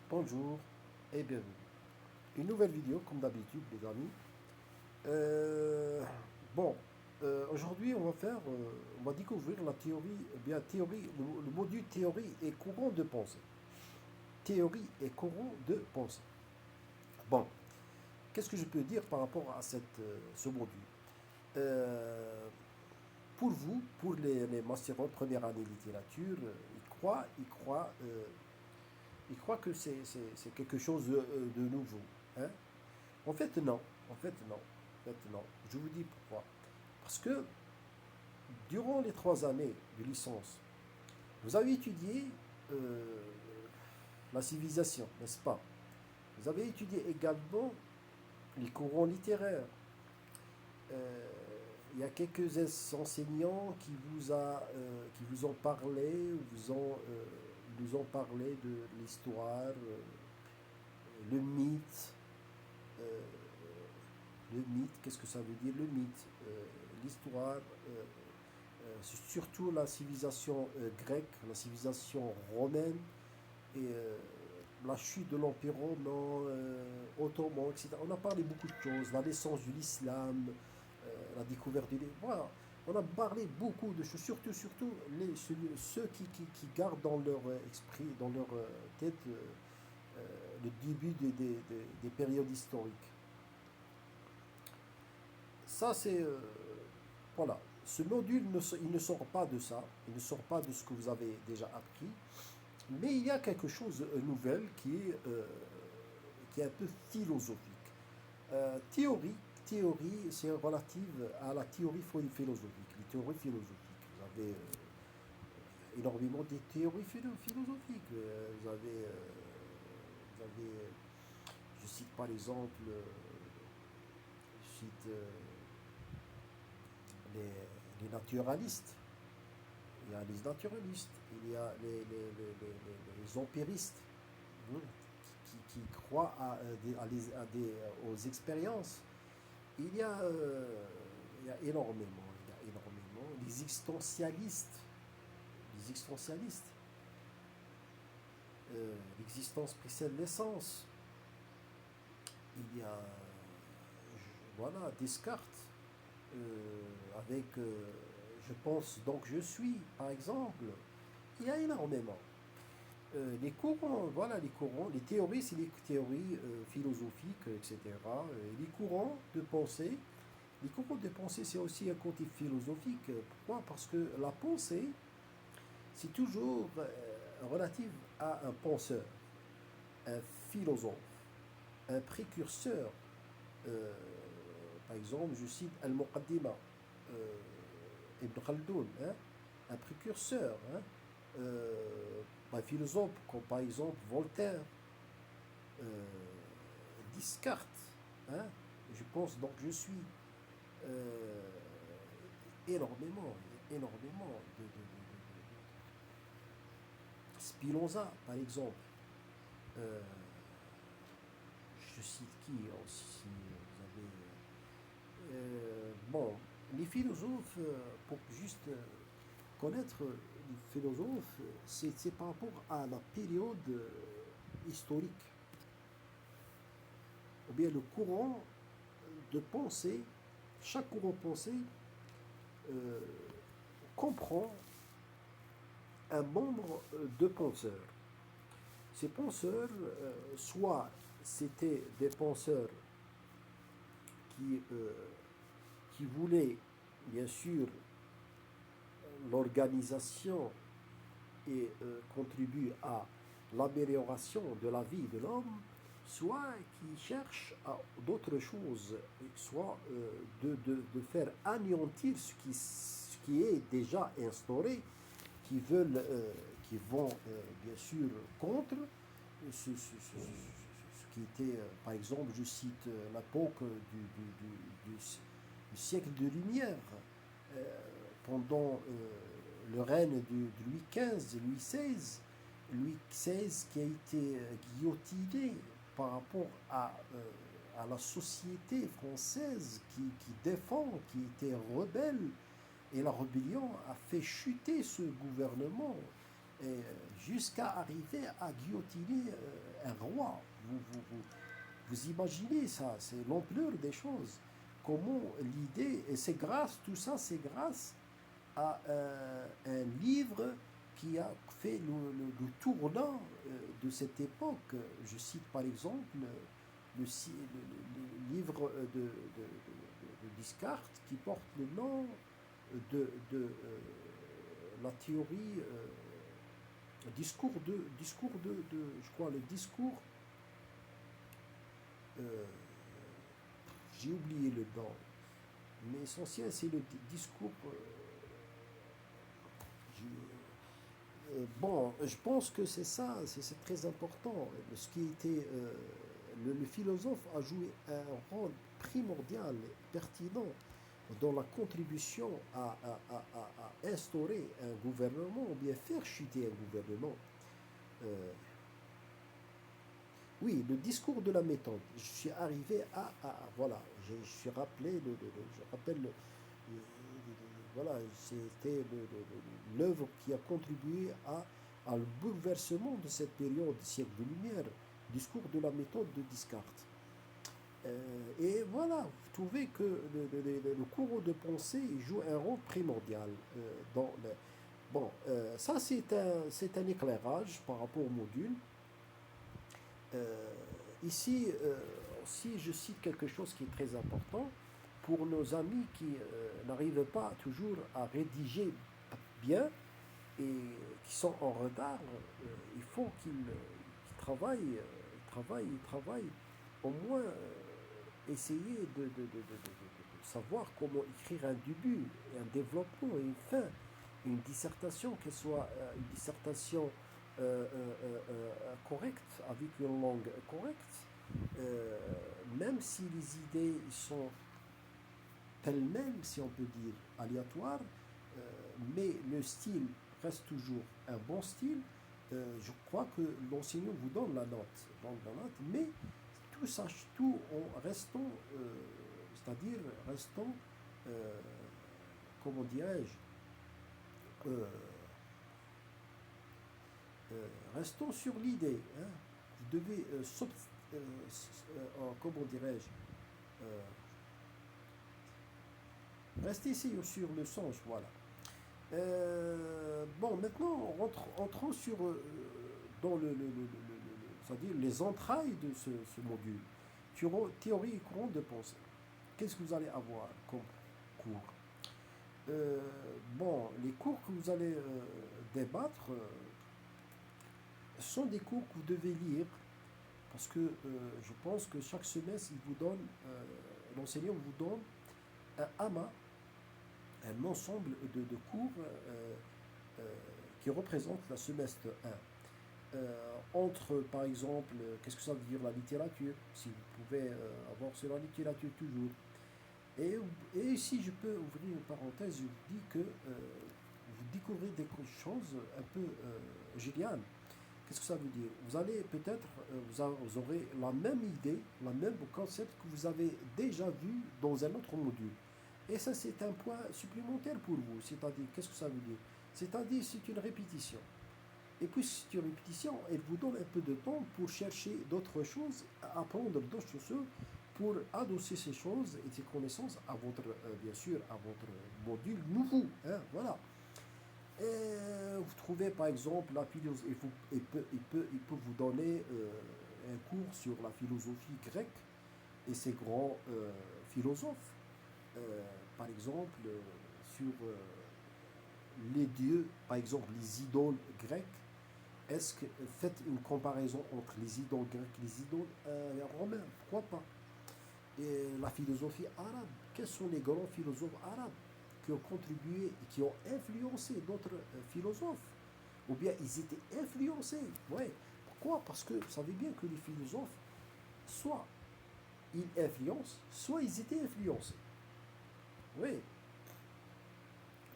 Bonjour et bienvenue. Une nouvelle vidéo comme d'habitude les amis. Euh, bon, aujourd'hui on va découvrir la théorie, le module théorie et courant de pensée. Théorie et courant de pensée. Bon, qu'est-ce que je peux dire par rapport à ce module? Euh, pour vous, pour les mastérons première année littérature, ils croient que c'est quelque chose de nouveau. Hein. En fait, non. En fait, non. En fait, non. Je vous dis pourquoi. Parce que durant les 3 années de licence, vous avez étudié euh, la civilisation, n'est-ce pas? Vous avez étudié également les courants littéraires. Euh, il y a quelques enseignants qui vous ont parlé, nous ont parlé de l'histoire, le mythe, euh, le mythe, qu'est-ce que ça veut dire le mythe? L'histoire, surtout la civilisation grecque, la civilisation romaine et la chute de l'Empire romain, ottoman, etc. On a parlé beaucoup de choses, la naissance de l'islam, la découverte du... Voilà. On a parlé beaucoup de choses, surtout ceux qui gardent dans leur esprit, dans leur tête, le début des périodes historiques. Ça, c'est... voilà. Ce module, il ne sort pas de ça, il ne sort pas de ce que vous avez déjà appris, mais il y a quelque chose de nouvel qui est un peu philosophique. Théorie, c'est relative à la théorie philosophique, les théories philosophiques. Vous avez énormément de théories philosophiques. Vous avez, je cite par exemple, je cite les naturalistes. Il y a les naturalistes, il y a les empiristes, hein, qui croient aux expériences. Il y a, euh, il y a énormément. Les existentialistes, l'existence précède l'essence. Il y a, voilà, Descartes, je pense donc je suis, par exemple. Il y a énormément. Les théories, c'est les théories philosophiques, etc. Les courants de pensée, c'est aussi un côté philosophique. Pourquoi? Parce que la pensée, c'est toujours relative à un penseur, un philosophe, un précurseur. Euh, Par exemple, je cite Al-Muqaddima, Ibn Khaldoun, hein, un précurseur, hein, un philosophe comme par exemple Voltaire, euh, Descartes, hein, je pense donc je suis euh, énormément, énormément Spinoza par exemple. Euh, je cite qui aussi vous avez, bon, les philosophes, pour juste connaître les philosophes, c'est par rapport à la période historique, ou bien le courant de pensée. Chaque courant de pensée euh, comprend un nombre de penseurs. Ces penseurs, soit c'était des penseurs qui, euh, qui voulaient bien sûr l'organisation et contribuent à l'amélioration de la vie de l'homme, soit qui cherchent à d'autres choses, soit de faire anéantir ce qui est déjà instauré, qui, veulent, qui vont bien sûr contre ce qui était, par exemple, je cite l'époque du siècle de Lumière, euh, pendant le règne de Louis XV, Louis XVI qui a été guillotiné par rapport à la société française qui défend, qui était rebelle, et la rébellion a fait chuter ce gouvernement. jusqu'à arriver à guillotiner un roi. Vous imaginez ça, c'est l'ampleur des choses. Comment l'idée, et c'est grâce, tout ça, c'est grâce à un livre qui a fait le tournant de cette époque. Je cite par exemple le livre de Descartes qui porte le nom de la théorie, je crois, le discours, euh, j'ai oublié le nom, mais essentiel, c'est le discours. Bon, je pense que c'est ça, c'est très important. Ce qui était, le philosophe a joué un rôle primordial, pertinent dans la contribution à instaurer un gouvernement ou bien faire chuter un gouvernement. Euh, oui, le discours de la méthode. Je suis arrivé voilà, je suis rappelé, je rappelle, voilà, c'était l'œuvre qui a contribué à le bouleversement de cette période, siècle de lumière, discours de la méthode de Descartes. Et voilà, vous trouvez que le courant de pensée il joue un rôle primordial dans le... Bon, ça c'est un éclairage par rapport au module. Euh, Ici, si je cite quelque chose qui est très important, pour nos amis qui n'arrivent pas toujours à rédiger bien et qui sont en retard, il faut qu'ils travaillent, travaillent, au moins essayer de savoir comment écrire un début, un développement et une fin, une dissertation, qu'elle soit une dissertation correcte, avec une langue correcte, euh, même si les idées sont pêle-mêle, si on peut dire, aléatoires, mais le style reste toujours un bon style. Je crois que l'enseignant vous donne la note, mais tout ça, tout en restant, c'est-à-dire restant, euh, comment dirais-je, euh, restons sur l'idée. Hein. Vous devez, comment dirais-je, rester ici sur le sens, voilà. Bon, maintenant, entrons sur, dans c'est-à-dire les entrailles de ce module. Théorie et courant de pensée. Qu'est-ce que vous allez avoir comme cours? Euh, bon, les cours que vous allez débattre sont des cours que vous devez lire parce que je pense que chaque semestre, l'enseignant vous donne un amas, un ensemble de cours euh, qui représentent la semestre 1. Entre, par exemple, qu'est-ce que ça veut dire la littérature, si vous pouvez avoir sur la littérature toujours. Et, et si je peux ouvrir une parenthèse, je vous dis que vous découvrez des choses un peu géniales. Qu'est-ce que ça veut dire? Vous allez peut-être, vous aurez la même idée, la même concept que vous avez déjà vu dans un autre module. Et ça, c'est un point supplémentaire pour vous. C'est-à-dire, qu'est-ce que ça veut dire? C'est-à-dire, c'est une répétition. Et puis, c'est une répétition, elle vous donne un peu de temps pour chercher d'autres choses, apprendre d'autres choses, pour adosser ces choses et ces connaissances à votre, bien sûr, à votre module nouveau. Hein, voilà. Et vous trouvez par exemple la philosophie, il peut vous donner un cours sur la philosophie grecque et ses grands philosophes. Par exemple, sur les dieux, par exemple les idoles grecques. Est-ce que faites une comparaison entre les idoles grecques et les idoles romains? Pourquoi pas? Et la philosophie arabe. Quels sont les grands philosophes arabes qui ont contribué et qui ont influencé d'autres philosophes? Ou bien ils étaient influencés. Ouais. Pourquoi? Parce que vous savez bien que les philosophes, soit ils influencent, soit ils étaient influencés. Oui.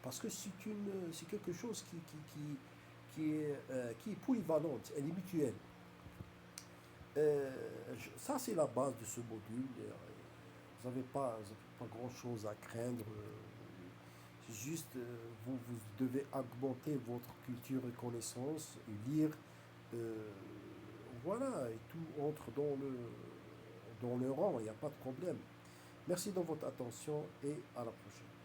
Parce que c'est quelque chose qui est polyvalente, elle est mutuelle. Ça, c'est la base de ce module. Vous n'avez pas grand-chose à craindre. C'est juste, vous devez augmenter votre culture et connaissance et lire. euh, voilà, et tout entre dans le rang, il n'y a pas de problème. Merci de votre attention et à la prochaine.